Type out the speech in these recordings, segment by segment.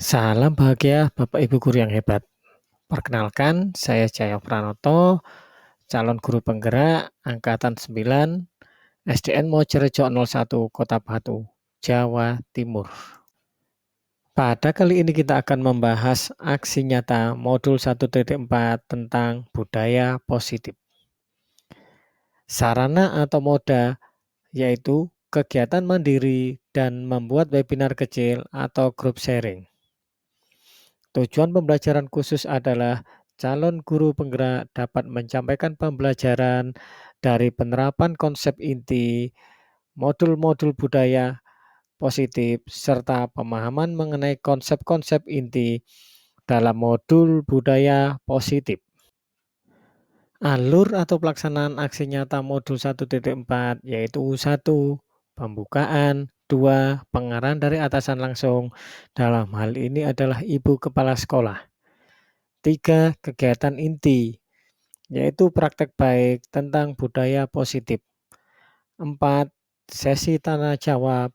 Salam bahagia Bapak Ibu guru yang hebat. Perkenalkan, saya Jaya Pranoto, calon guru penggerak angkatan 9 SDN Mojorejo 01 Kota Batu, Jawa Timur. Pada kali ini kita akan membahas aksi nyata modul 1.4 tentang budaya positif. Sarana atau moda yaitu kegiatan mandiri dan membuat webinar kecil atau group sharing. Tujuan pembelajaran khusus adalah calon guru penggerak dapat menyampaikan pembelajaran dari penerapan konsep inti, modul-modul budaya positif, serta pemahaman mengenai konsep-konsep inti dalam modul budaya positif. Alur atau pelaksanaan aksi nyata modul 1.4 yaitu 1. Pembukaan, 2. Pengarahan dari atasan langsung, dalam hal ini adalah ibu kepala sekolah. 3. Kegiatan inti, yaitu praktek baik tentang budaya positif. 4. Sesi tanya jawab.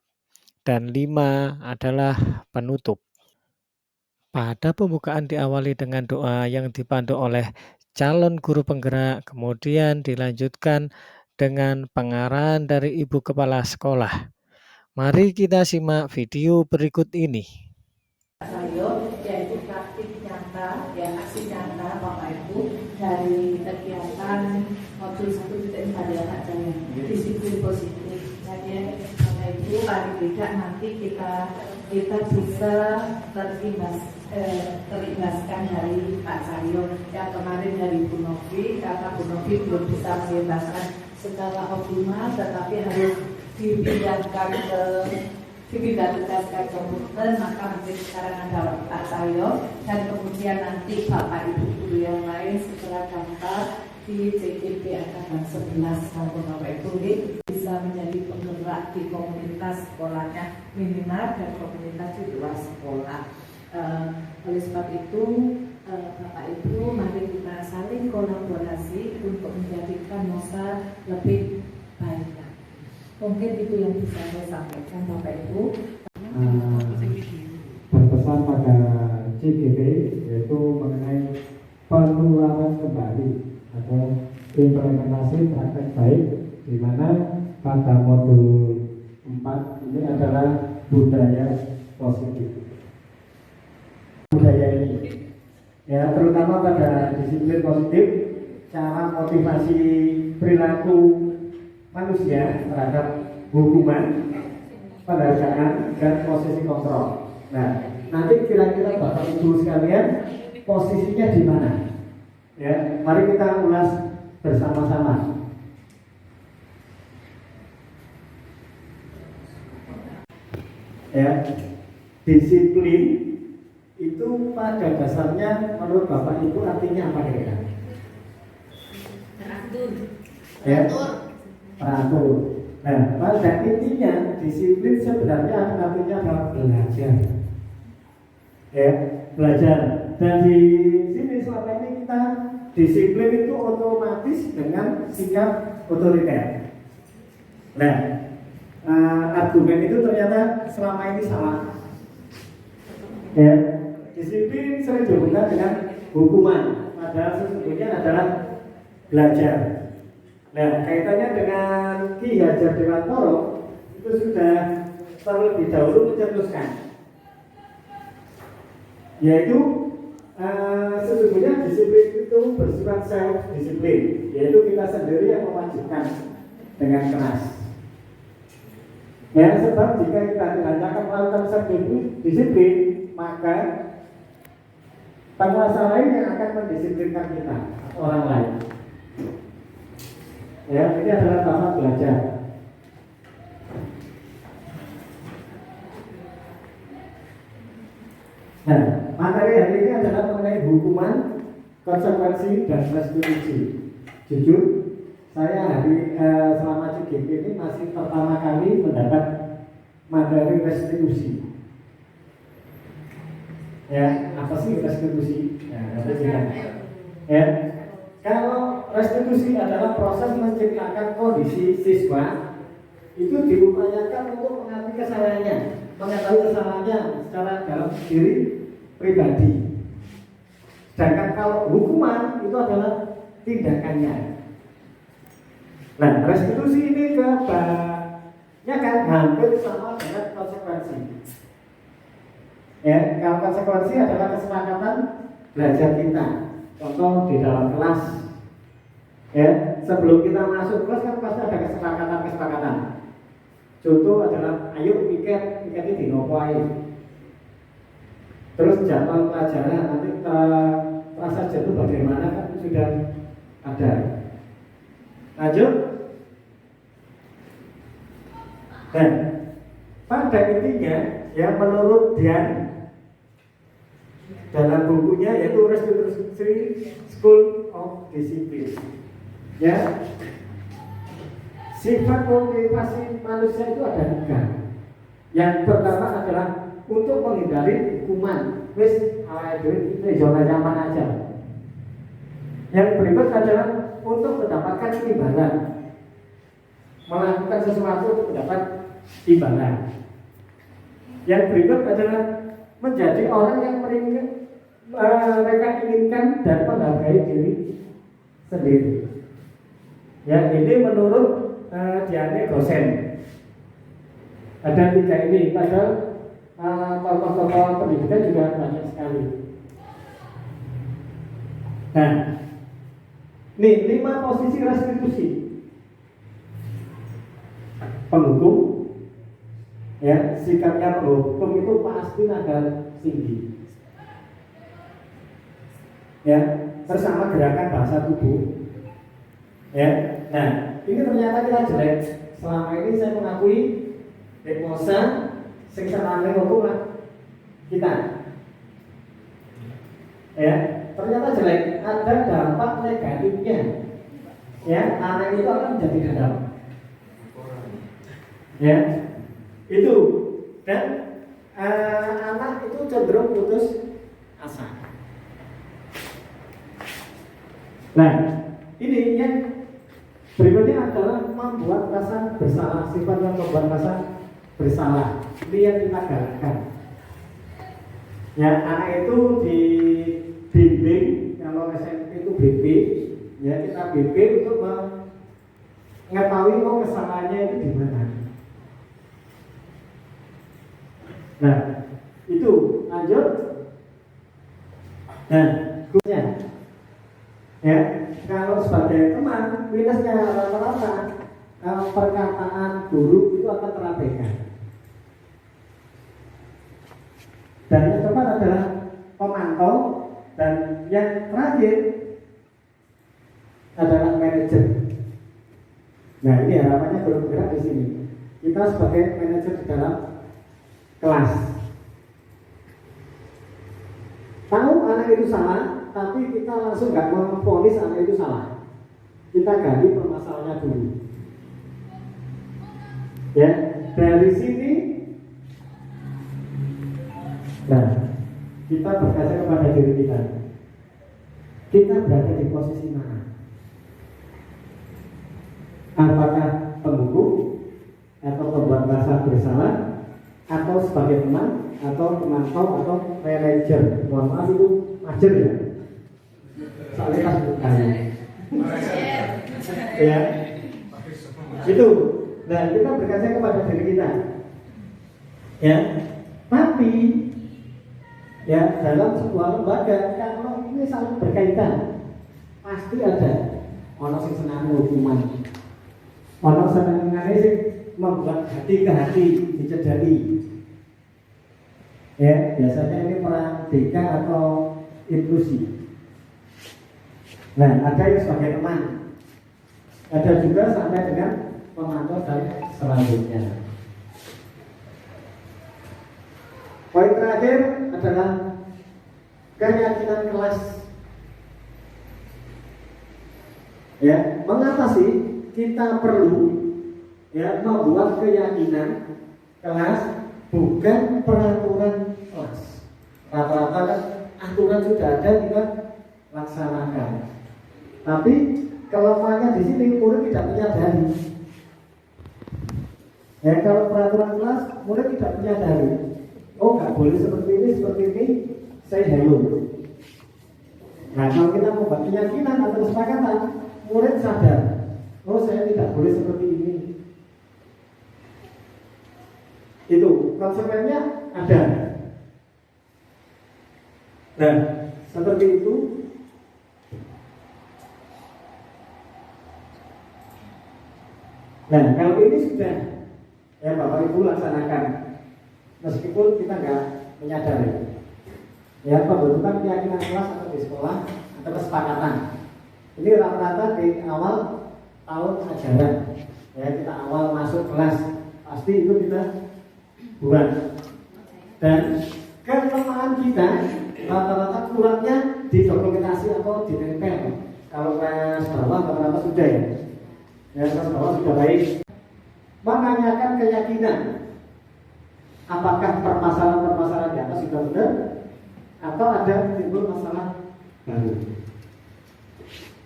Dan 5 adalah penutup. Pada pembukaan diawali dengan doa yang dipandu oleh calon guru penggerak, kemudian dilanjutkan dengan pengarahan dari ibu kepala sekolah. Mari kita simak video berikut ini. Yaitu praktik nyata, ya aksi nyata Bapak Ibu dari kegiatan modul 1.4 ya Pak Jaya, disiplin positif. Jadi Bapak Ibu paling tidak nanti kita bisa terimbaskan dari Pak Cahyo yang kemarin dari Bu Novi, karena Bu Novi belum bisa menjelaskan secara optimal, tetapi harus dipindahkan tugaskan komputer, maka mungkin sekarang ada Pak Cahyo dan kemudian nanti Bapak Ibu guru yang lain setelah daftar di CGP angkatan 11 maupun Bapak Ibu bisa menjadi penggerak di komunitas sekolahnya, minimal dan komunitas di luar sekolah. Oleh sebab itu Bapak Ibu, mari kita saling kolaborasi untuk menjadikan masa lebih baik. Mungkin itu yang bisa saya sampaikan Bapak Ibu. Berpesan pada CGP yaitu mengenai penularan kembali atau implementasi praktek baik, di mana pada modul 4 ini adalah budaya positif. Budaya ini ya terutama pada disiplin positif, cara motivasi perilaku manusia terhadap hukuman, penghargaan, dan posisi kontrol. Nah, nanti kira-kira Bapak Ibu sekalian posisinya di mana? Ya, mari kita ulas bersama-sama. Ya, disiplin itu pada dasarnya menurut Bapak Ibu artinya apa kira-kira? Ya, teratur. Nah, pada intinya disiplin sebenarnya artinya adalah belajar. Ya, belajar. Dan di sini selama ini kita disiplin itu otomatis dengan sikap otoriter. Nah, argumen itu ternyata selama ini salah. Ya, disiplin sering dihubungkan dengan hukuman, padahal sesungguhnya adalah belajar. Nah, kaitannya dengan Ki Hajar Dewantoro itu sudah terlebih dahulu mencetuskan, yaitu sesungguhnya disiplin itu bersifat self disiplin, yaitu kita sendiri yang mewajibkan dengan keras. Ya, sebab jika kita tidak akan melakukan self disiplin, maka penguasa lain yang akan mendisiplinkan kita, orang lain. Ya, ini adalah tahap belajar. Nah, materi hari ini adalah mengenai hukuman, konsekuensi, dan restitusi. Jujur, saya selama CGP ini masih pertama kali mendapat materi restitusi. Ya, apa sih restitusi? Ya, kalau restitusi adalah proses menciptakan kondisi siswa itu diupayakan untuk mengakui kesalahannya, mengetahui kesalahannya secara dalam diri pribadi. Sedangkan kalau hukuman itu adalah tindakannya. Nah, restitusi ini kebanyakan hampir sama dengan konsekuensi. Ya, kalau konsekuensi adalah kesepakatan belajar kita. Contoh di dalam kelas, ya, sebelum kita masuk kelas kan pasti ada kesepakatan. Contoh adalah, ayo piket di nopoai. Terus jadwal pelajaran nanti rasa jenuh bagaimana kan sudah ada. Lanjut. Dan pada intinya, ya menurut Dian dalam bukunya yaitu Restitusi School of Discipline, ya, sifat motivasi manusia itu ada 3. Yang pertama adalah untuk menghindari hukuman. Wis itu zona nyaman aja. Yang berikut adalah untuk mendapatkan imbalan, melakukan sesuatu untuk mendapat imbalan. Yang berikut adalah menjadi orang yang mereka inginkan dan menghargai diri sendiri. Ya, ini menurut Diane dosen. Ada 3 ini, padahal tokoh-tokoh pendidikan juga banyak sekali. Nah, nih 5 posisi restitusi. Penghukum, ya, sikapnya penghukum itu pasti ada tinggi. Ya, bersama gerakan bahasa tubuh. Ya, nah ini ternyata kita jelek. Selama ini saya mengakui demosa sing senane hukum kita. Ya, ternyata jelek. Ada dampak negatifnya. Ya, anak itu akan menjadi dendam. Ya, itu. Dan anak itu cenderung putus asa. Nah, ini yang berikutnya adalah membuat rasa bersalah, sifat yang membuat rasa bersalah. Ini yang kita galakkan. Ya, anak itu dibimbing, kalau SMP itu BP, ya kita BP untuk mengetahui kesalahannya itu di mana. Nah, itu lanjut. Nah, gurunya, ya, kalau sebagai teman minusnya rata-rata perkataan guru itu akan terabaikan. Dan yang keempat adalah pemantau, dan yang terakhir adalah manajer. Nah, ini harapannya bergerak di sini. Kita sebagai manajer di dalam kelas. Tahu anak itu salah, tapi kita langsung nggak memvonis anak itu salah. Kita gali permasalahannya dulu. Ya, dari sini, nah, kita berkaca kepada diri kita. Kita berada di posisi mana? Apakah penghukum atau pembuat rasa bersalah, atau sebagai teman, atau pemantau, atau manajer? Mohon maaf itu majer ya. Soalnya pas bukan. Ya, itu. Nah, kita berkaca kepada diri kita. Ya, tapi ya dalam sebuah lembaga kalau ini saling berkaitan, pasti ada orang yang senang hukuman, orang senang membuat hati ke hati dicedai. Ya, biasanya ini peran DK atau inklusi. Nah, ada yang sebagai teman, ada juga sampai dengan pemantau dan selanjutnya. Poin terakhir adalah keyakinan kelas. Ya, mengapa sih kita perlu ya membuat keyakinan kelas, bukan peraturan kelas. Rata-rata kan aturan sudah ada, kita laksanakan. Tapi kelemahannya di sini murid tidak menyadari. Ya, kalau peraturan kelas murid tidak menyadari. Oh, nggak boleh seperti ini, say hello. Nah, kalau kita membuat keyakinan atau kesepakatan, murid sadar, oh saya tidak boleh seperti ini. Itu konsekuensinya ada. Nah, seperti itu. Nah, kalau ini sudah ya Bapak Ibu laksanakan, meskipun kita nggak menyadari. Ya, pembentukan keyakinan kelas atau di sekolah atau kesepakatan. Ini rata-rata di awal tahun ajaran. Ya, kita awal masuk kelas pasti itu kita buat. Dan kelemahan kita rata-rata kurangnya didokumentasi atau ditempel. Kalau kelas bawah rata-rata sudah ya. Ya, kelas bawah sudah baik. Menanyakan keyakinan. Apakah permasalahan-permasalahan di atas sudah benar? Atau ada timbul masalah baru?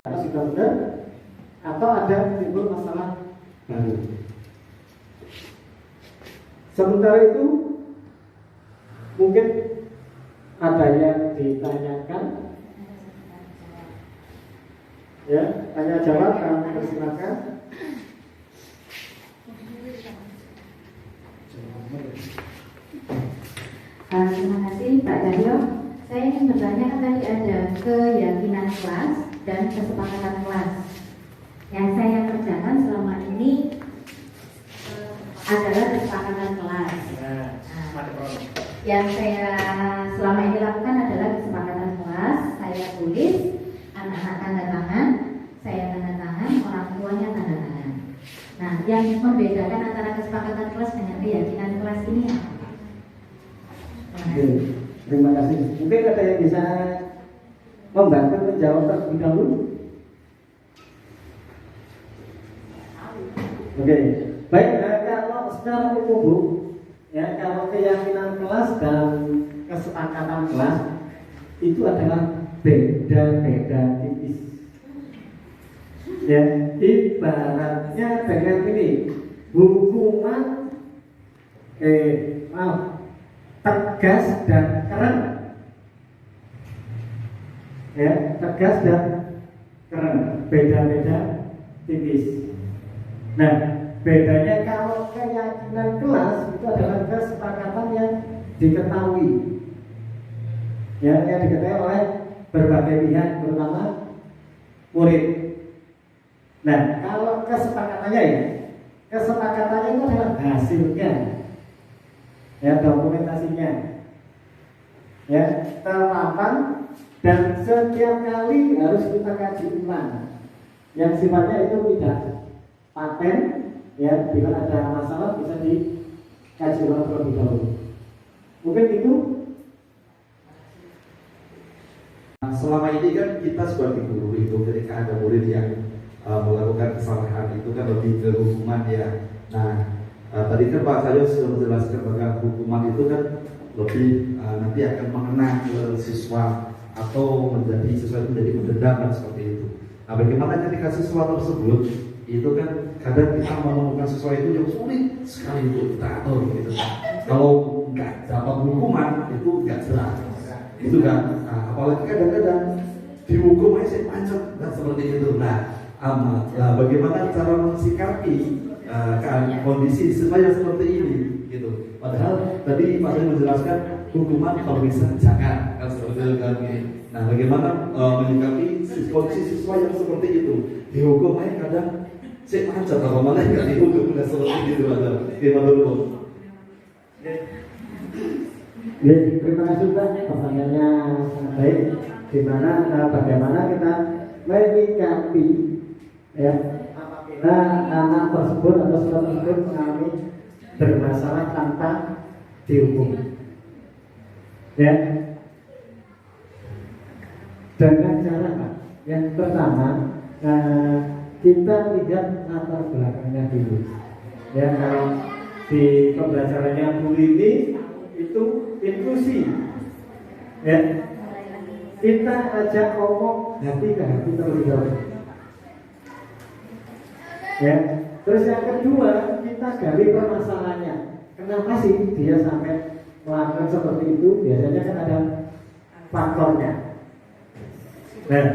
Atau sudah benar? Atau ada timbul masalah baru? Sementara itu mungkin ada yang ditanyakan, ya, tanya jawab, kami persilakan. Terima kasih Pak Cahyo. Saya ingin bertanya, kan tadi ada keyakinan kelas dan kesepakatan kelas. Yang saya kerjakan selama ini adalah kesepakatan kelas. Yang saya selama ini lakukan adalah kesepakatan kelas. Saya tulis, anak-anak tanda tangan, saya tanda tangan, orang tuanya tanda tangan. Nah, yang membedakan antara kesepakatan kelas dengan keyakinan kelas ini apa? Oke, terima kasih. Mungkin ada yang bisa membantu menjawab terlebih dahulu. Oke, baik. Kalau secara umum Bu, ya, kalau keyakinan kelas dan kesepakatan kelas itu adalah beda-beda tipis. Ya, ibaratnya dengan ini, hukuman tegas dan keren. Ya, tegas dan keren, beda-beda tipis. Nah, bedanya kalau keyakinan kelas itu adalah kesepakatan yang diketahui, ya, yang diketahui oleh berbagai pihak, terutama murid. Nah, kalau kesepakatannya ya, kesepakatannya itu adalah hasilnya, ya, dokumentasinya, ya, terpampang dan setiap kali harus kita kaji ulang. Yang sifatnya itu tidak paten, ya, bila ada masalah bisa dikaji ulang terlebih dahulu. Mungkin itu. Selama ini kan kita sebagai guru itu ketika ada murid yang melakukan kesalahan itu kan lebih ke hukuman ya. Nah, tadi kan Pak Cahyo sudah menjelaskan bahwa hukuman itu kan lebih nanti akan mengenang siswa atau menjadi sesuatu menjadi dendam dan seperti itu. Nah, bagaimana ketika siswa tersebut itu kan kadang kita menemukan sesuatu yang sulit sekali untuk kita atur gitu. Kalau nggak dapat hukuman itu nggak jelas. Itu kan, apalagi kadang-kadang dihukum aja macet dan seperti itu. Nah, bagaimana cara mensikapi kondisi supaya seperti ini gitu. Padahal tadi Pak Cahyo menjelaskan hukuman kalau bisa jangan kan seperti itu kan. Nah, bagaimana menyikapi kondisi siswa yang seperti itu dihukum aja kadang cek macet atau mana nggak dihukum dan seperti itu ada. Gimana dulu? Ya, terima kasih Pak, pertanyaannya sangat baik. Dimana bagaimana kita menyikapi, ya, apabila anak tersebut atau siswa tersebut mengalami bermasalah tanpa dihukum, ya, dengan cara Pak. Yang pertama, kita lihat latar belakangnya dulu. Ya, kalau di pembelajarannya Bu Lini itu inklusi, ya, kita ajak ngomong hati ke hati terlebih dahulu, ya. Terus yang kedua, kita gali permasalahannya. Kenapa sih dia sampai melakukan seperti itu? Biasanya kan ada faktornya. Nah,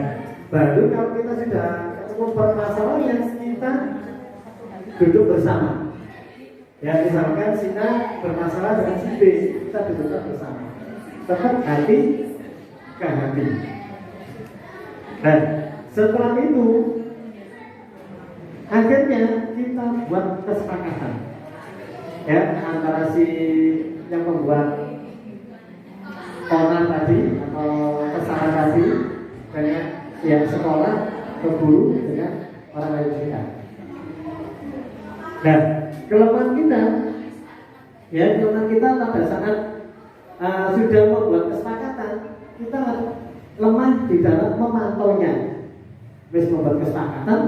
baru kalau kita sudah ketemu permasalahannya, kita duduk bersama. Ya, misalkan si A bermasalah dengan si B, kita duduk bersama. Tetap hati ke hati. Dan setelah itu, akhirnya kita buat kesepakatan, ya, antara si yang membuat onar tadi atau kesalahan tadi dengan yang sekolah ke guru dengan orang lain juga. Dan kelemahan kita, ya, kelemahan kita pada saat sudah membuat kesepakatan, kita lemah di dalam memantaunya. Wis membuat kesepakatan,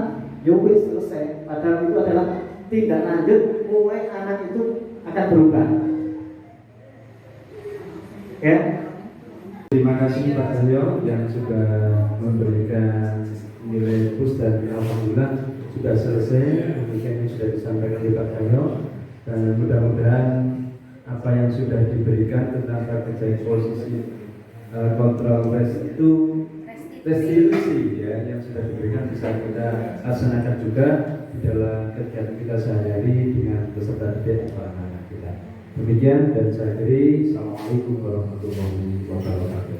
wis selesai. Padahal itu adalah tindak lanjut mulai anak itu akan berubah. Ya. Terima kasih Pak Cahyo yang sudah memberikan nilai plus dan alhamdulillah sudah selesai. Demikian yang sudah disampaikan oleh Pak Cahyo, dan mudah-mudahan apa yang sudah diberikan tentang kerja posisi kontrol itu restitusi, ya, yang sudah diberikan bisa kita laksanakan juga di dalam kegiatan kita sehari-hari dengan peserta didik atau anak-anak kita. Demikian dan saya akhiri. Assalamualaikum warahmatullahi wabarakatuh.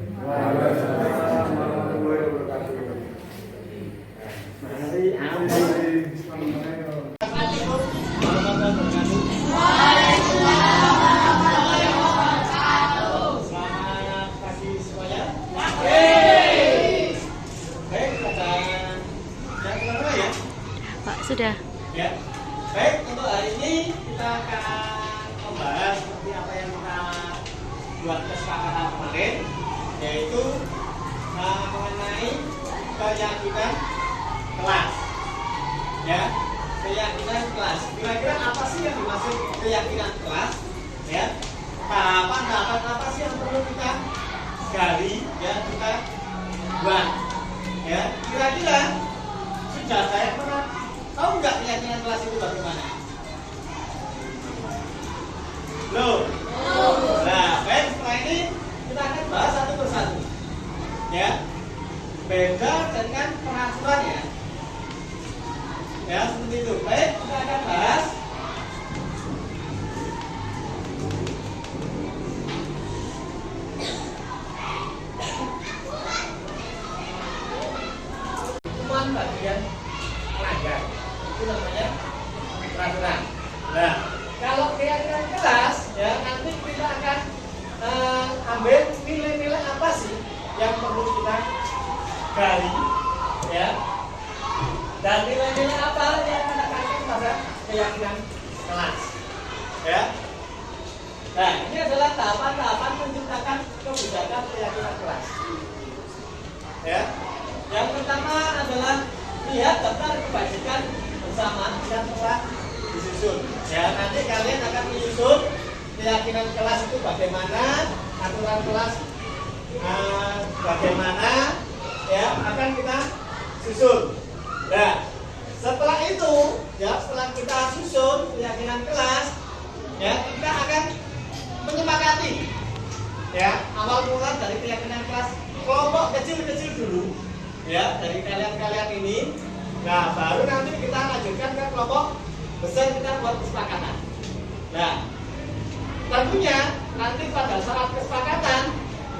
Pak, sudah. Ya, baik, untuk hari ini kita akan membahas seperti apa yang kita buat kesepakatan kemarin, yaitu mengenai keyakinan kelas. Ya, keyakinan kelas. Kira-kira apa sih yang dimaksud keyakinan kelas? Ya, tahapan-tahapan apa sih yang perlu kita gali, ya, kita buat. Ya, kira-kira sudah saya pernah tahu nggak keyakinan kelas itu bagaimana? Loh. Nah, baik, setelah ini kita akan bahas satu persatu. Ya, beda dengan peraturan, ya. Ya, seperti itu. Baik, kita akan bahas hukuman bagian melanggar. Itu namanya peraturan. Nah, kalau keyakinan kelas, ya, nanti kita akan ambil nilai-nilai apa sih yang perlu kita gali, ya, dan nilai-nilai apa yang menekatkan pada keyakinan kelas, ya. Nah, ini adalah tahapan-tahapan menciptakan kebijakan keyakinan kelas, ya. Yang pertama adalah lihat daftar kebajikan bersama yang telah disusun. Ya, nanti kalian akan menyusun keyakinan kelas itu bagaimana, aturan kelas bagaimana, ya, akan kita susun. Nah, setelah itu, ya, setelah kita susun keyakinan kelas, ya, kita akan menyepakati, ya, awal mula dari keyakinan kelas kelompok kecil-kecil dulu, ya, dari kalian-kalian ini. Nah, baru nanti kita lanjutkan ke kelompok besar, kita buat kesepakatan. Nah, tentunya nanti pada saat kesepakatan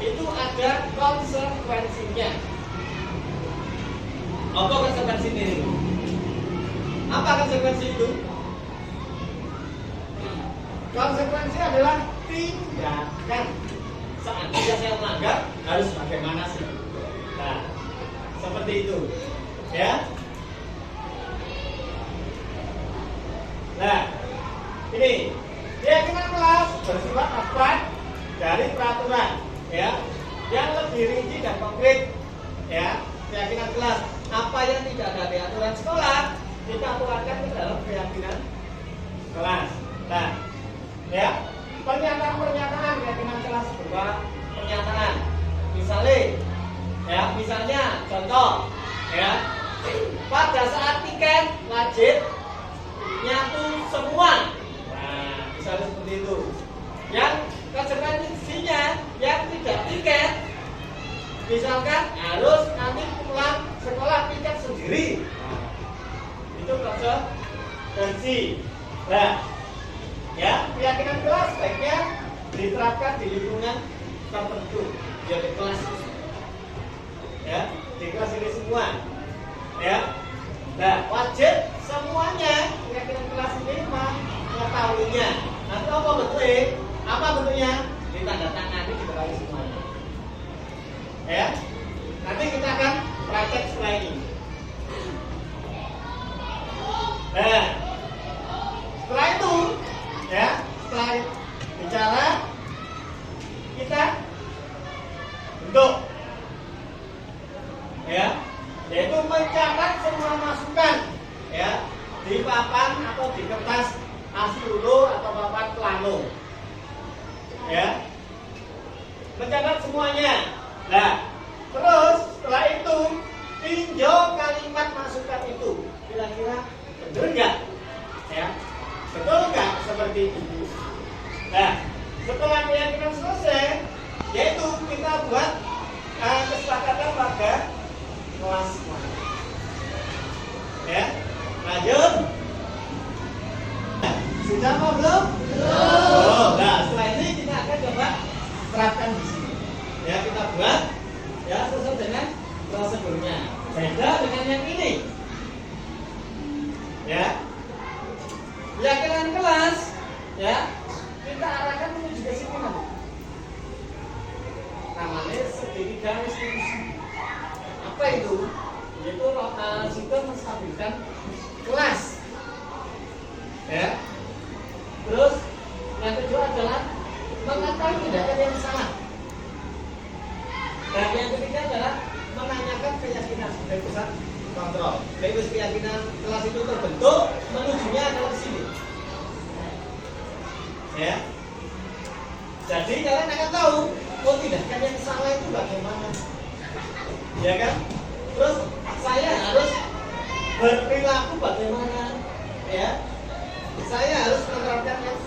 itu ada konsekuensinya. Apa konsekuensi ini? Apa konsekuensi itu? Konsekuensi adalah tindakan. Seandainya saya melanggar, harus bagaimana sih? Nah, seperti itu, ya. Nah, ini keyakinan kelas bersifat abstrak dari peraturan, ya, yang lebih rinci dan konkret, ya. Keyakinan kelas apa yang tidak ada di aturan sekolah kita tuangkan ke dalam keyakinan kelas. Nah, ya, pernyataan keyakinan kelas berupa pernyataan. Misalnya contoh, ya, pada saat tiket wajib nyatu semua. Nah, misalnya seperti itu. Yang konsekuensinya yang tidak tiket Misalkan harus nanti pulang sekolah tiket sendiri. Nah, itu konsekuensi. Nah, ya keyakinan kelas sebaiknya diterapkan di lingkungan tertentu, ya di kelas, ya di kelas ini semua, ya. Nah, wajib semuanya keyakinan kelas ini mengetahuinya. Nanti apa bentuknya? Apa bentuknya? Ditandatangani diketahui semuanya. Ya, nanti kita akan praktek setelah ini. Nah, setelah itu, ya, setelah bicara, kita bentuk, ya, yaitu mencatat semua masukan, ya, di papan atau di kertas A10 atau papan plano, ya, mencatat semuanya. Nah, terus setelah itu tinjau kalimat masukan itu, kira-kira benar nggak, ya, betul nggak seperti itu. Nah, setelah keyakinan selesai, yaitu kita buat kesepakatan pada kelas. Ya, lanjut. Sudah apa belum? Belum. Nah, setelah ini kita akan coba terapkan di sini. Ya, kita buat ya sesuai dengan prosedurnya. Beda dengan yang ini. Ya, keyakinan kelas, ya, kita arahkan menuju ke sini nanti. Namanya segitiga institusi. Apa itu? Yaitu situ menstabilkan kelas. Ya. Terus yang kedua adalah mengetahui tindakan yang salah. Dan yang ketiga adalah menanyakan keyakinan dari pusat kontrol. Jadi keyakinan kelas itu terbentuk, menujunya adalah ke sini. Ya. Jadi kalian akan tahu, oh tindakan yang salah itu bagaimana. Ya kan? Terus saya harus berperilaku bagaimana? Ya. Saya harus menerapkan yang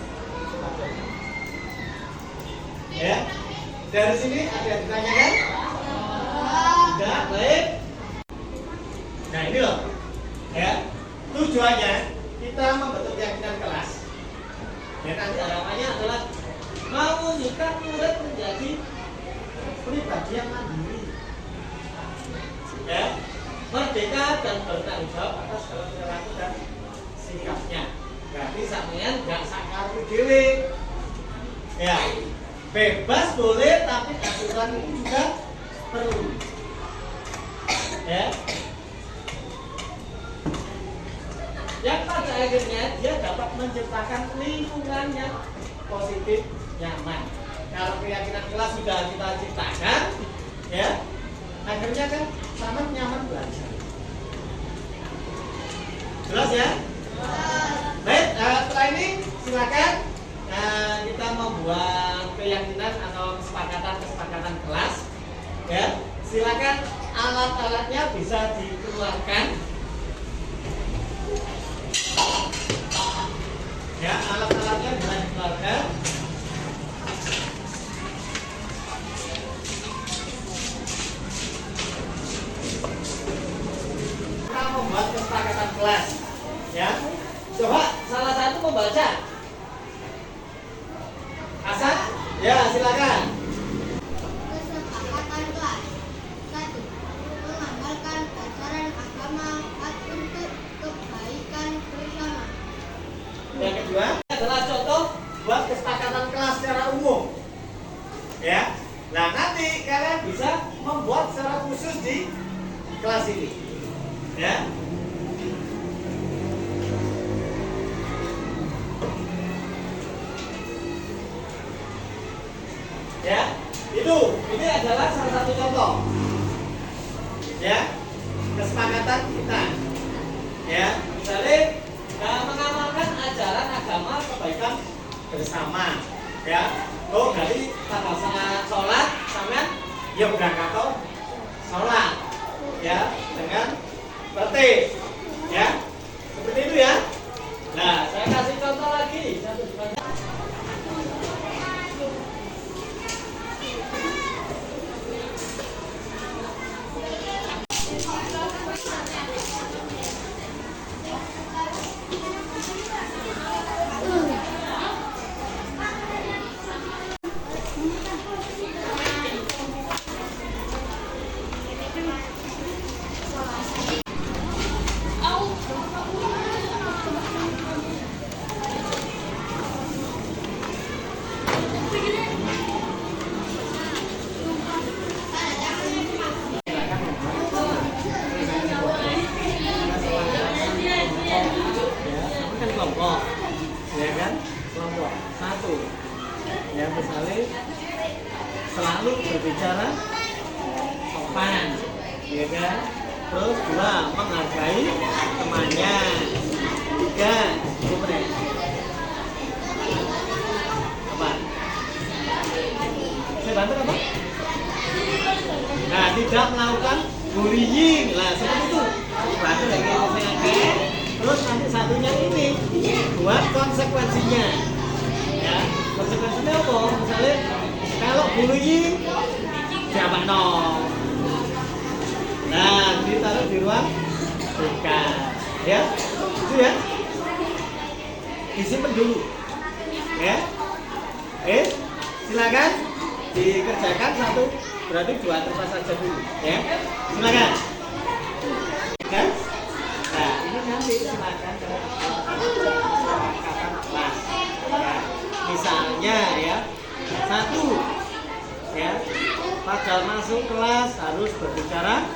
bagaimana. Ya. Dari sini ada yang ditanyakan? Tidak, baik. Nah ini loh, ya tujuannya kita membentuk keyakinan kelas. Dan nanti harapannya adalah mewujudkan murid menjadi pribadi yang mandiri, ya, merdeka dan bertanggung jawab atas segala perilaku dan sikapnya. Berarti sampean gak sakaru dhewe, ya, bebas boleh tapi aturan itu juga perlu, ya. Yang pada akhirnya dia dapat menciptakan lingkungan yang positif, nyaman. Kalau keyakinan kelas sudah kita ciptakan, ya, akhirnya kan sama nyaman belajar. Jelas ya? Baik, setelah ini silakan kita membuat keyakinan atau kesepakatan kelas. Ya, silakan alat-alatnya bisa dikeluarkan. Ya, alat-alatnya bisa dikeluarkan. Kita membuat kesepakatan kelas. Ya, coba salah satu membaca. Hasan, ya silakan. Kesepakatan kelas 1. Mengamalkan ajaran agama untuk kebaikan bersama. Yang kedua adalah contoh buat kesepakatan kelas secara umum. Ya, nah nanti kalian bisa membuat secara khusus di kelas ini. Ya. Ya, ini adalah salah satu contoh. Ya, kesepakatan kita. Ya, misalnya mengamalkan ajaran agama kebaikan bersama. Ya, oh dari tanggal sholat sampai ya berangkat sholat. Ya, dengan tertib. Ya, seperti itu ya. Nah, saya kasih contoh lagi. ya kan? Terus 2, menghargai temannya. 3, apa? Saya bantu apa? Nah, tidak melakukan bullying. Lah, seperti itu. Bantu lagi saya kayak. Terus nanti satunya ini buat konsekuensinya. Ya, konsekuensinya apa? Misalnya kalau bullying siapa no? Nah, ditaruh di ruang BK. Ya, itu ya. Disimpan dulu. Ya. Silakan dikerjakan 1, berarti 2 tempat saja dulu. Ya, silakan. Ya. Nah, ini nanti silakan kata kelas. Ya. Misalnya ya, 1 ya, pada masuk kelas harus berbicara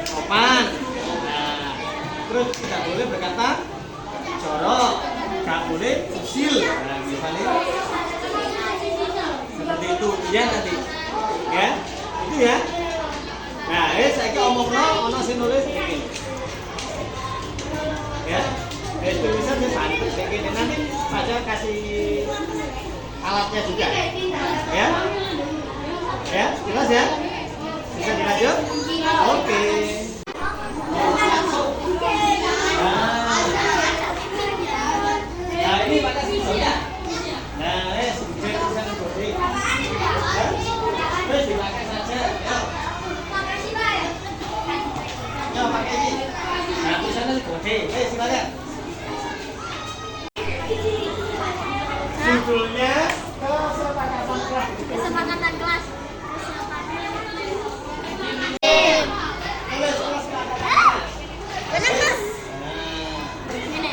sopan. Nah, terus tidak boleh berkata jorok, nggak boleh usil. Nah, misalnya seperti itu, ya nanti, ya, itu ya. Nah, saya omong ono sing nulis begini, ya. Tulisan saya santai begini, nanti saja kasih alatnya juga, ya. Ya, jelas ya? Bisa dilanjut? Oke. Nah, ini pakai sisanya. Nah, sisanya tulisan bodi. Terus dipakai saja. Ya, pakai ini. Nah, tulisannya bodi. Silakan. Judulnya Kesepakatan kelas. Benar, Mas. Ini.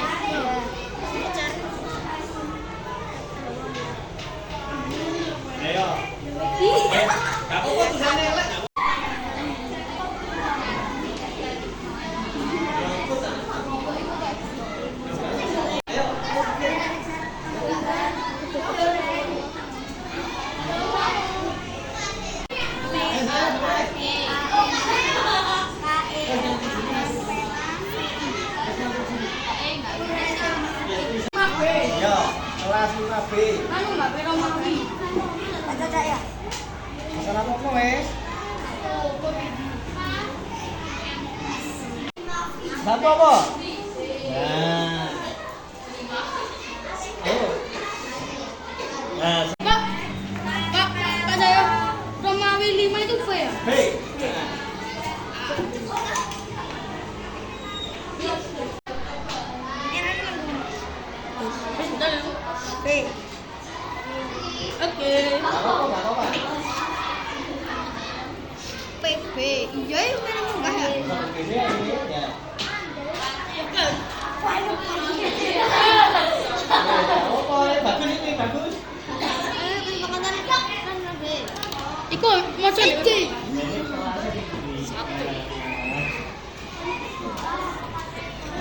Ayo. Kamu kok tulisannya elek? Yo, kelas 5B. Anu Mbak Romawi. Ada ya? Masalah apa wes? Satu apa? Nah. Ayo. Nah, Pak, Pak saya Romawi 5 itu B ya? B. B. Oke. Apa? PB. Iya, itu memang enggak ya? Ini ya. Bagus ini bagus. Kesepakatan kan B. Iku maca iki.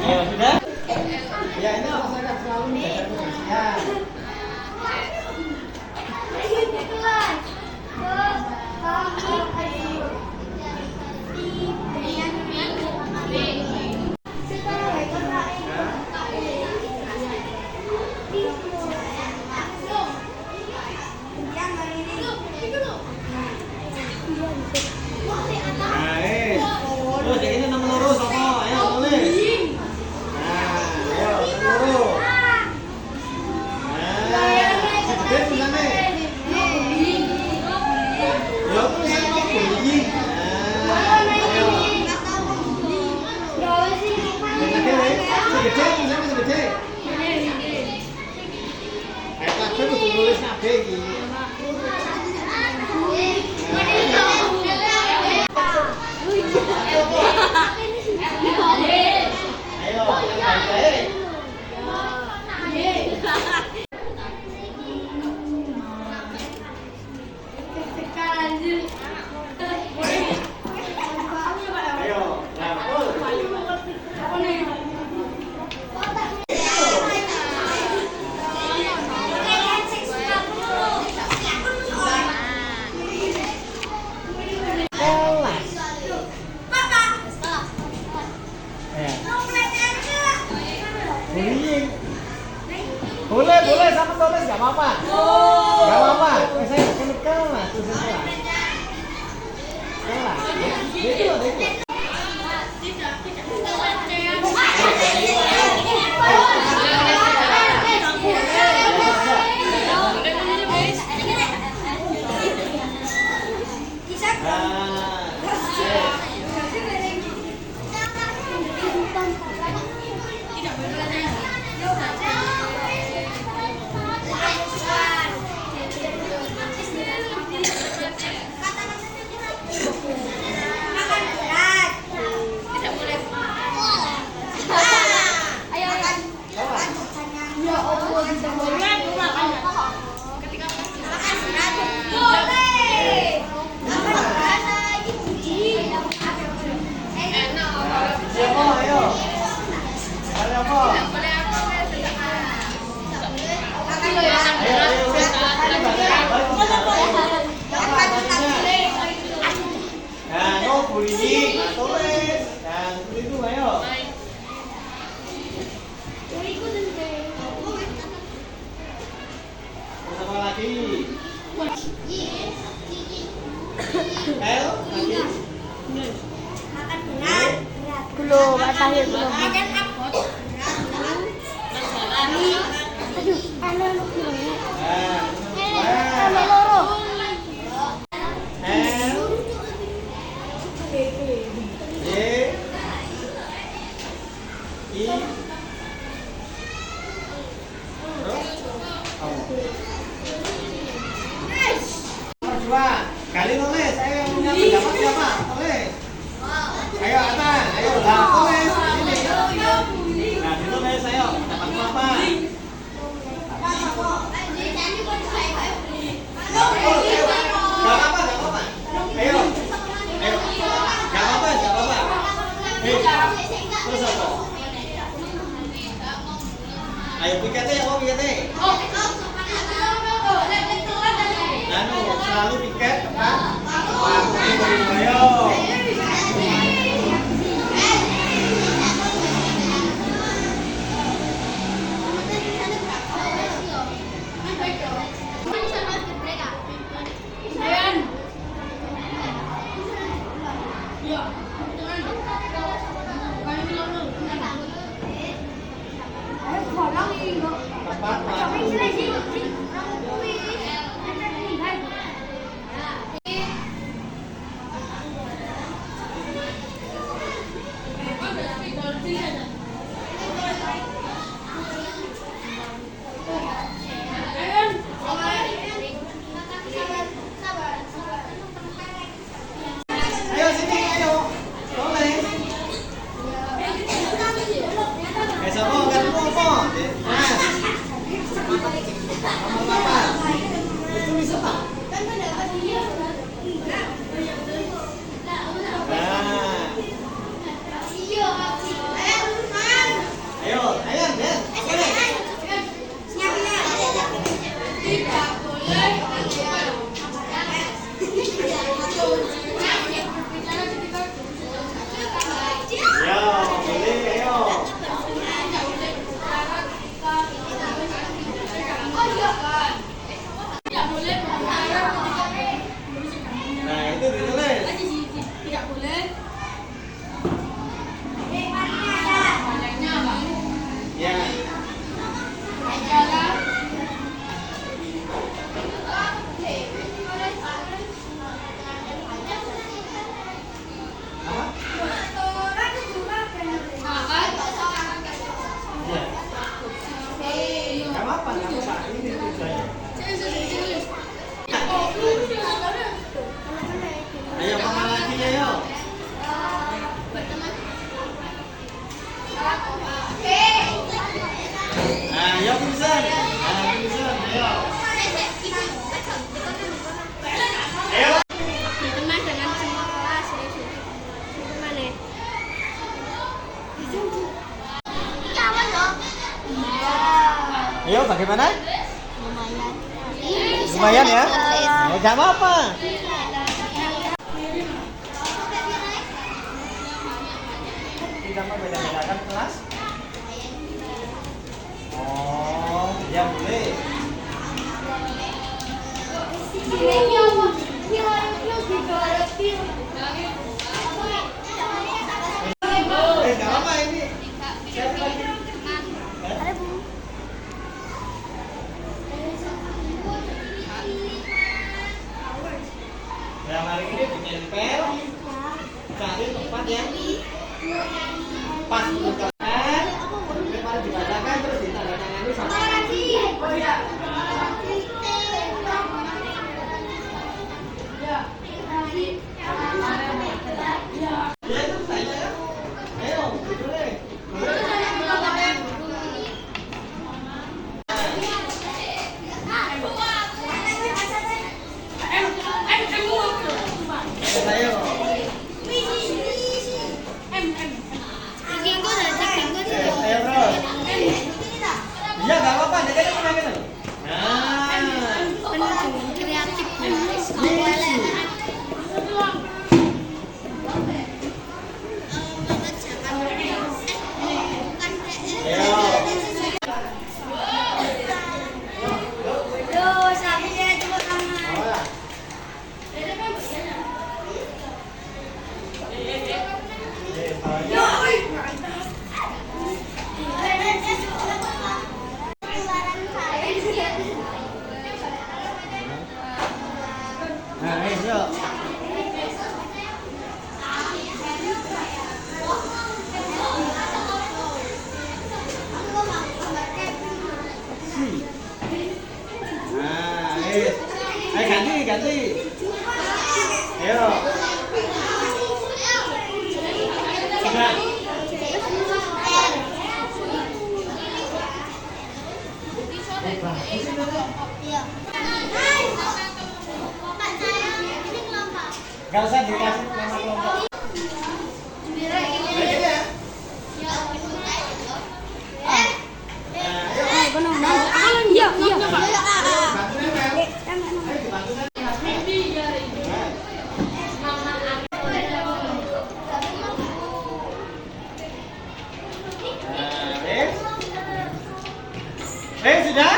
Ya sudah. Ya ini masyarakat selalu menjaga kebersihan. tulis nggak apa-apa. Nggak apa-apa. Saya kelas tulis kelas. Kelas. Itu loh, itu. Belum, matahari belum. Aduh, anu loro. Kali nulis, ayo yang punya pendapat siapa? Tulis. Ayo Atan, ayo lah tulis. Ini. Nah ditulis ayo, dapat apa? Gak apa-apa. Ayo, gak apa-apa. Terus apa? Ayo piketnya, mau piketnya. Anu, selalu piket tepat. Ayo. Ayo bagaimana? Lumayan ya? Ya gak apa-apa. Tidak membeda-bedakan kelas? Oh, ya boleh. Nggak apa ini. Nah, mari ini ditempel. Cari tempat yang pas untuk kalian. Kemudian mari dibacakan terus ditandatangani sama. Oh iya. Ya itu saya. Ayo, boleh. Ayo. Ayo terus. Iya nggak apa-apa, jadi kita gitu. Nah, Kreatif. Nah, ayo. Nah, ayo ganti. Ayo. Sudah. Gak usah dikasih nama kelompok. Sudah?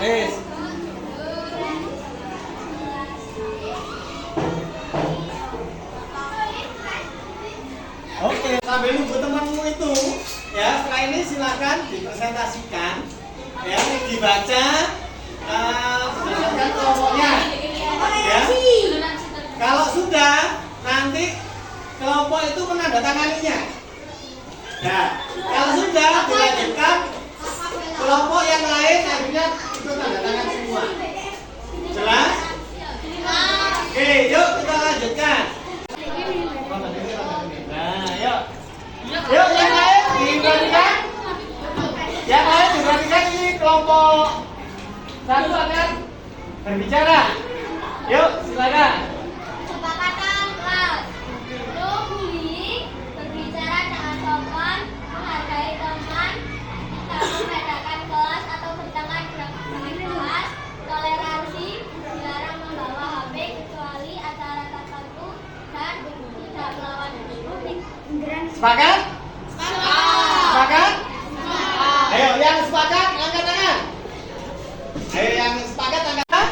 Yes. Oke, sambil nunggu temanmu itu, ya setelah ini silakan dipresentasikan, ya dibaca berdasarkan kelompoknya, ya. Kalau sudah, nanti kelompok itu menandatanganinya. Ya, kalau sudah dilanjutkan, kelompok yang lain akhirnya ikut tanda tangan semua. Jelas? Oke, yuk kita lanjutkan. Nah, yuk. Yuk, yang lain diperhatikan. Yang lain diperhatikan, ini kelompok satu akan berbicara. Yuk, silakan. Kesepakatan kelas. No bullying, berbicara dengan sopan, menghargai teman, tidak membedakan kelas atau bertengkar dengan kelas, toleransi, dilarang membawa HP kecuali acara tertentu, dan tidak melawan hukum. Sepakat? Sepakat? Ayo, yang sepakat angkat tangan. Ayo, yang sepakat angkat tangan.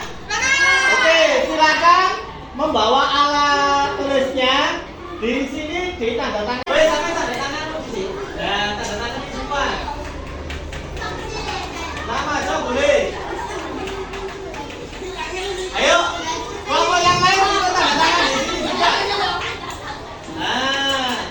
Oke, silakan membawa alat tulisnya. Di sini ditandatangani. Boleh sampai tanda tangan sih. Ya, tanda tangan semua. Nama aja boleh. Ayo, kelompok yang lain kita tanda tangan di sini juga. Nah.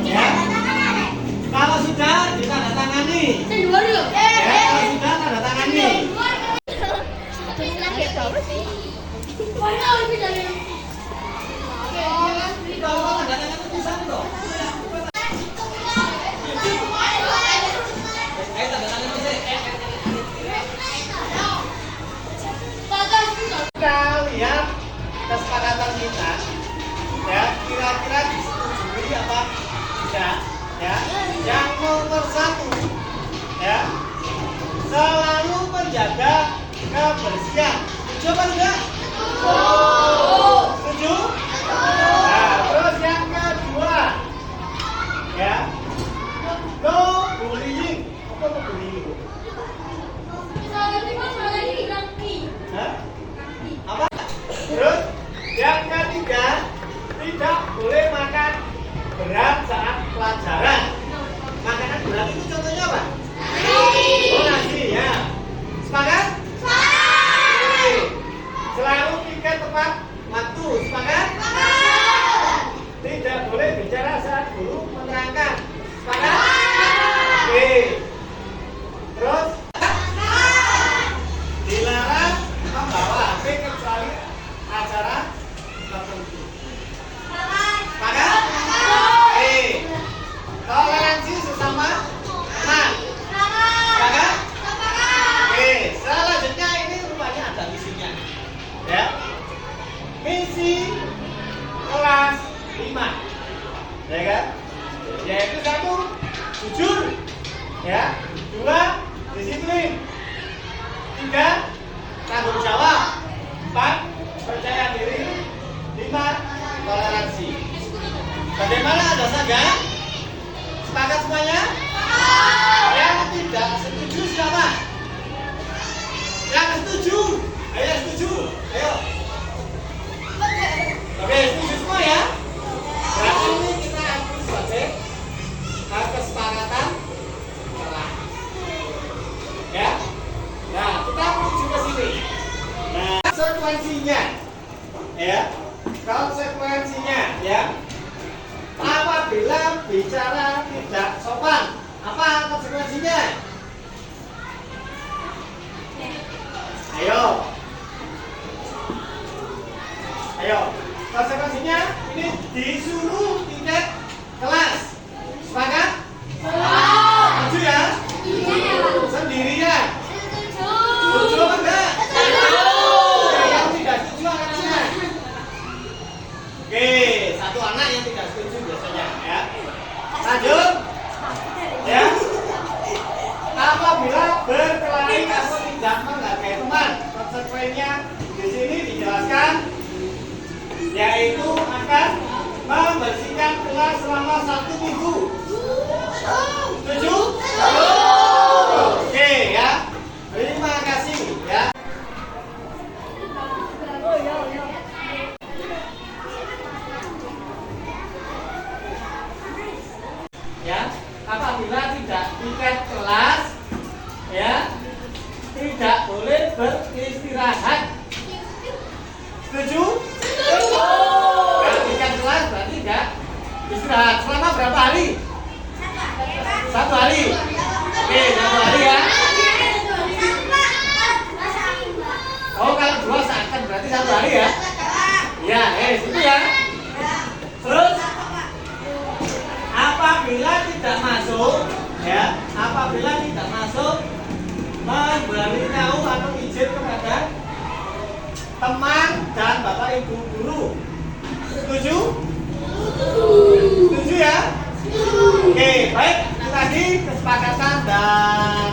Ya. Kalau sudah ditandatangani. Ya, kalau sudah tanda tangani. Kalau tanda tangan tulisan itu. Ayo tanda tangan sih. Kita lihat kesepakatan kita, ya kira-kira disetujui apa tidak, ya. Yang nomor 1, ya selalu menjaga kebersihan. Setuju apa enggak? Setuju? Nah, terus yang kedua, ya no bullying. Apa no bullying? Hah? Apa? Terus yang ketiga, tidak boleh makan berat saat pelajaran. Makanan berat itu contohnya apa? Oh, nasi ya. Sepakat? Oke. Selalu pikir tepat waktu. Sepakat? Tidak boleh bicara saat guru menerangkan. Sepakat? Oke. Terus dilarang membawa HP kecuali acara tertentu. Sepakat? Oke. Toleransi sesama anak. Sepakat? Oke. Selanjutnya ini rupanya ada misinya. Ya. Misi kelas 5. Ya kan? Yaitu 1, jujur. Ya. 2, disiplin. 3, tanggung jawab. 4, percaya diri. 5, toleransi. Bagaimana, ada enggak? Sepakat semuanya? Yang tidak setuju siapa? Yang setuju? Ayo yang setuju. Ayo. Oke, setuju semua ya? Berarti ini kita ambil sebagai kesepakatan kelas. Ya. Nah, kita menuju ke sini. Nah, konsekuensinya, ya, konsekuensinya, ya, apabila bicara tidak sopan, apa konsekuensinya? Ayo, ayo, konsekuensinya ini disuruh tiket kelas. Sepakat? Setuju ya? Sendirian? Setuju apa enggak? Yang tidak setuju angkat. Oke, 1 anak yang tidak setuju biasanya, ya. Lanjut, ya. Apabila berkelahi atau tidak menghargai teman, konsekuensinya di sini dijelaskan, yaitu akan membersihkan kelas selama 1 minggu. Setuju? Oke, ya. Terima kasih, ya. Ya, apabila tidak tiket kelas, ya, tidak boleh beristirahat. Setuju? Kalau tiket kelas berarti tidak istirahat. Selama berapa hari? 1 hari. Oke, 1 hari ya. Oh, kalau 2 seakan berarti 1 hari ya. Ya, itu ya. Terus apabila tidak masuk, ya, apabila tidak masuk, memberitahu atau izin kepada teman dan bapak ibu guru. Setuju? Setuju ya? Oke, baik. Itu tadi kesepakatan dan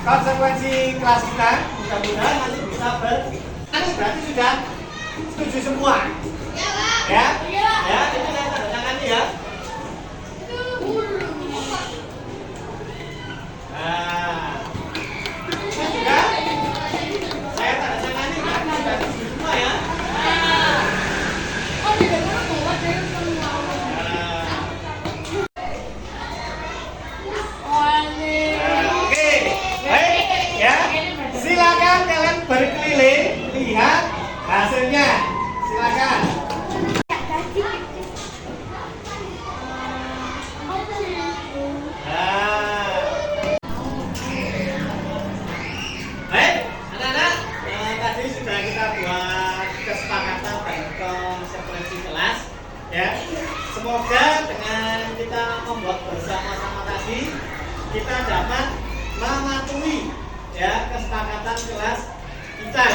konsekuensi kelas kita. Mudah-mudahan nanti bisa berarti sudah setuju semua. Ya, ya, ini saya tanda tangani ya. Nah, sudah saya tanda tangani kan sudah setuju semua ya. Oke, baik ya. Silakan kalian berkeliling lihat hasilnya. semoga dengan kita membuat bersama-sama tadi kita dapat mematuhi ya kesepakatan kelas kita,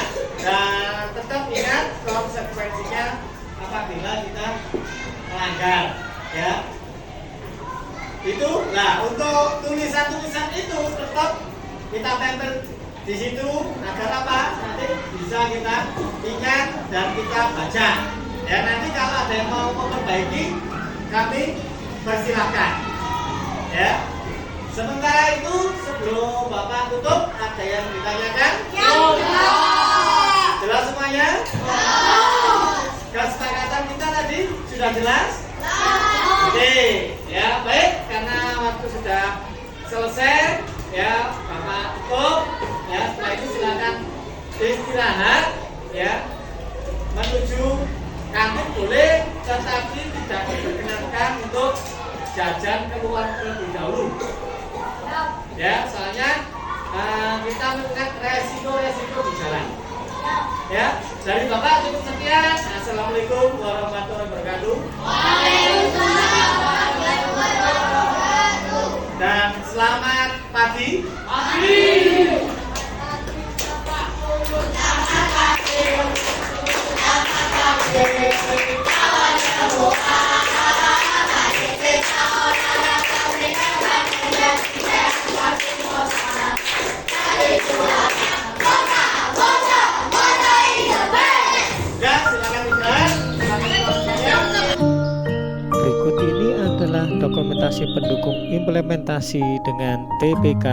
dan tetap ingat konsekuensinya apabila kita melanggar ya. Itu nah, untuk tulisan-tulisan itu tetap kita tempel di situ agar apa? Nanti bisa kita ingat dan kita baca. Ya, nanti kalau ada yang mau memperbaiki, kami persilahkan. Ya. Sementara itu sebelum Bapak tutup, ada yang ditanyakan? Ya. Jelas semuanya? Kesepakatan kita tadi sudah jelas? Oke, ya baik, karena waktu sudah selesai, ya Bapak tutup. Ya, setelah itu silakan istirahat, ya, menuju kantin boleh, tetapi tidak diperkenankan untuk jajan keluar terlebih dahulu. Ya, soalnya kita mengingat resiko-resiko di jalan. Ya, dari Bapak cukup sekian. Assalamualaikum warahmatullahi wabarakatuh. Waalaikumsalam warahmatullahi wabarakatuh. Dan selamat pagi. Berikut ini adalah dokumentasi pendukung implementasi dengan TPK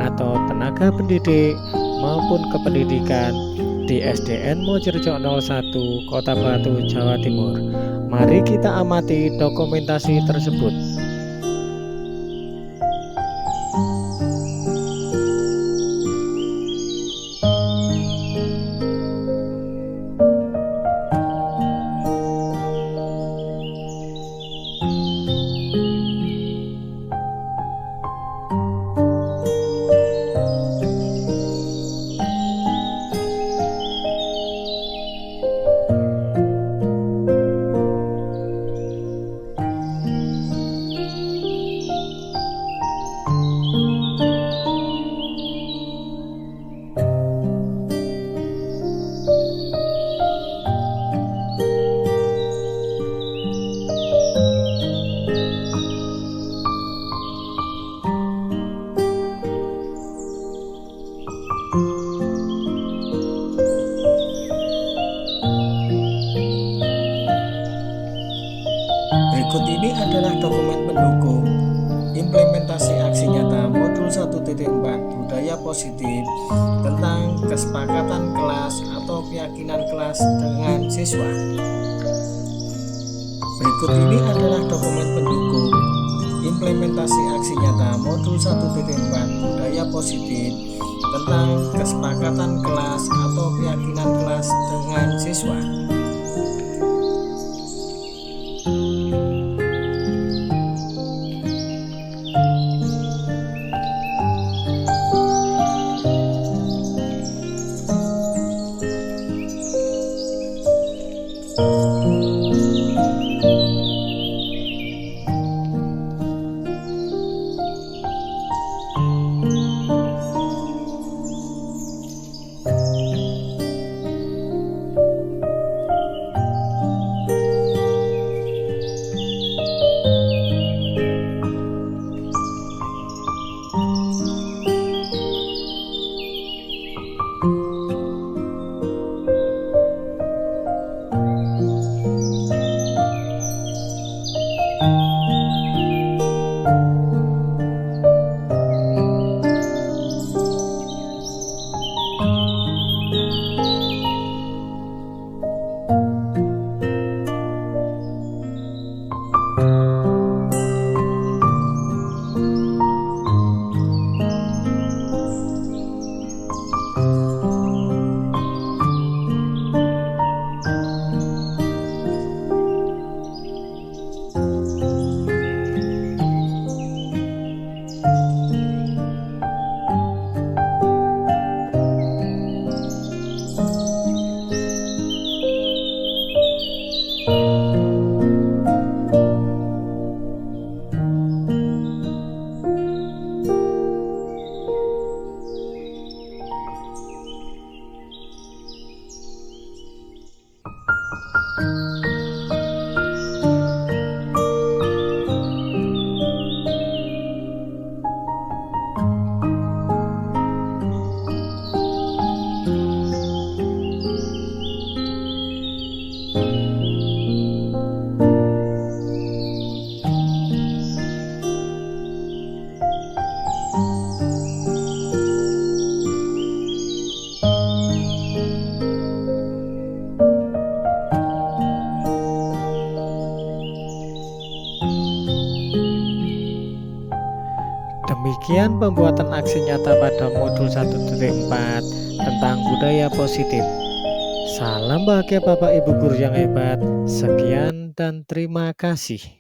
atau tenaga pendidik maupun kependidikan di SDN Mojorejo 01, Kota Batu, Jawa Timur. Mari kita amati dokumentasi tersebut. Berikut ini adalah dokumen pendukung implementasi aksi nyata modul 1.4 budaya positif tentang kesepakatan kelas atau keyakinan kelas dengan siswa. Berikut ini adalah dokumen pendukung implementasi aksi nyata modul 1.4 budaya positif tentang kesepakatan kelas atau keyakinan kelas dengan siswa. Demikian pembuatan aksi nyata pada modul 1.4 tentang budaya positif. Salam bahagia Bapak Ibu guru yang hebat. Sekian dan terima kasih.